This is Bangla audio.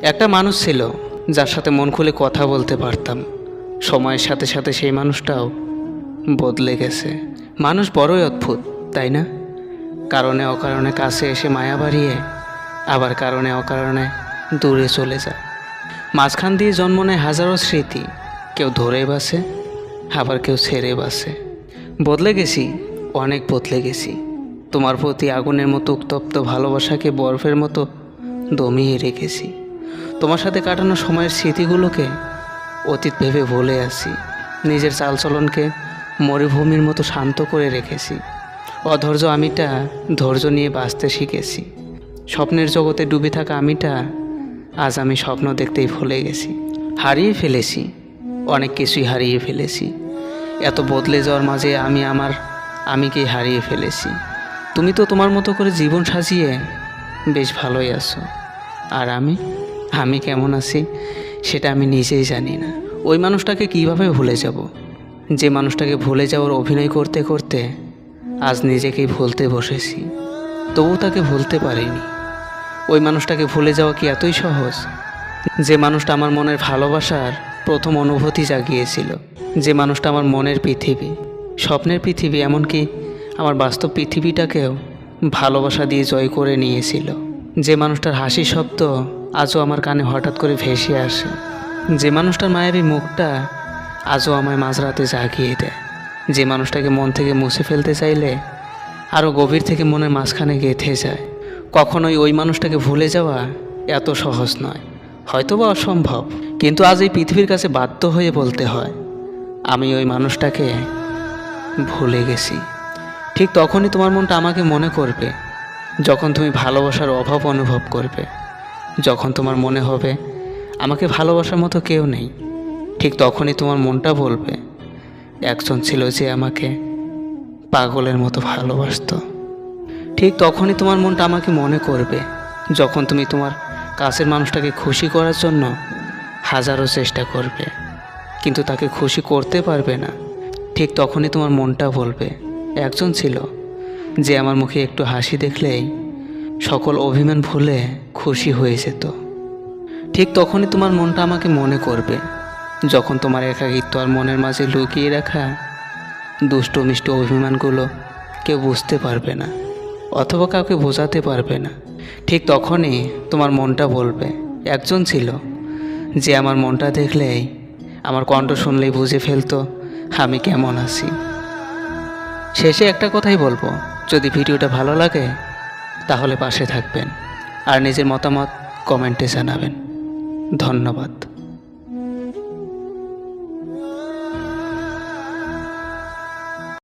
একটা মানুষ ছিল যার সাথে মন খুলে কথা বলতে পারতাম। সময়ের সাথে সাথে সেই মানুষটাও বদলে গেছে। মানুষ বড়ই অদ্ভুত, তাই না? কারণে অকারণে কাছে এসে মায়া বাড়িয়ে, আবার কারণে অকারণে দূরে চলে যায়। মাঝখান দিয়ে জন্ম নেয় হাজারো স্মৃতি, কেউ ধরে বাসে, আবার কেউ ছেড়ে বাসে। বদলে গেছি, অনেক বদলে গেছি। তোমার প্রতি আগুনের মতো উত্তপ্ত ভালোবাসাকে বরফের মতো দমিয়ে রেখেছি। তোমার সাথে কাটানো সময়ের স্মৃতিগুলোকে অতীত ভেবে ভুলে আসি। নিজের চালচলনকে মরুভূমির মতো শান্ত করে রেখেছি। অধৈর্য আমিটা ধৈর্য নিয়ে বাঁচতে শিখেছি। স্বপ্নের জগতে ডুবে থাকা আমিটা আজ আমি স্বপ্ন দেখতেই ভুলে গেছি। হারিয়ে ফেলেছি, অনেক কিছুই হারিয়ে ফেলেছি। এত বদলে যাওয়ার মাঝে আমি আমার আমিকেই হারিয়ে ফেলেছি। তুমি তো তোমার মতো করে জীবন সাজিয়ে বেশ ভালোই আছো, আর আমি কেমন আছি সেটা আমি নিজেই জানি না। ওই মানুষটাকে কিভাবে ভুলে যাব, যে মানুষটাকে ভুলে যাওয়ার অভিনয় করতে করতে আজ নিজেকেই ভুলতে বসেছি, তবু তাকে ভুলতে পারিনি। ওই মানুষটাকে ভুলে যাওয়া কি এতই সহজ? যে মানুষটা আমার মনের ভালোবাসার প্রথম অনুভূতি জাগিয়েছিল, যে মানুষটা আমার মনের পৃথিবী, স্বপ্নের পৃথিবী, এমনকি আমার বাস্তব পৃথিবীটাকেও ভালোবাসা দিয়ে জয় করে নিয়েছিল। যে মানুষটার হাসি শব্দ আজও আমার কানে হঠাৎ করে ভেসে আসে। যে মানুষটার মায়াবী মুখটা আজও আমায় মাঝরাতে জাগিয়ে দেয়। যে মানুষটাকে মন থেকে মুছে ফেলতে চাইলে আরও গভীর থেকে মনের মাঝখানে গেঁথে যায়। কখনোই ওই মানুষটাকে ভুলে যাওয়া এত সহজ নয়, হয়তোবা অসম্ভব, কিন্তু আজ এই পৃথিবীর কাছে বাধ্য হয়ে বলতে হয় আমি ওই মানুষটাকে ভুলে গেছি। ঠিক তখনই তোমার মনটা আমাকে মনে করবে, যখন তুমি ভালোবাসার অভাব অনুভব করবে, যখন তোমার মনে হবে আমাকে ভালোবাসার মতো কেউ নেই। ঠিক তখনই তোমার মনটা বলবে একজন ছিল যে আমাকে পাগলের মতো ভালোবাসতো। ঠিক তখনই তোমার মনটা আমাকে মনে করবে, যখন তুমি তোমার কাছের মানুষটাকে খুশি করার জন্য হাজারো চেষ্টা করবে, কিন্তু তাকে খুশি করতে পারবে না। ঠিক তখনই তোমার মনটা বলবে একজন ছিল যে আমার মুখে একটু হাসি দেখলেই সকল অভিমান ভুলে খুশি হয়ে যেত। ঠিক তখনই তোমার মনটা আমাকে মনে করবে, যখন তোমার একাকিত্ব আর মনের মাঝে লুকিয়ে রাখা দুষ্ট মিষ্ট অভিমানগুলো কেউ বুঝতে পারবে না, অথবা কাউকে বোঝাতে পারবে না। ঠিক তখনই তোমার মনটা বলবে একজন ছিল যে আমার মনটা দেখলেই, আমার কণ্ঠ শুনলেই বুঝে ফেলতো আমি কেমন আছি। শেষে একটা কথাই বলবো, যদি ভিডিওটা ভালো লাগে তাহলে পাশে থাকবেন আর নিজের মতামত কমেন্টে জানাবেন। ধন্যবাদ।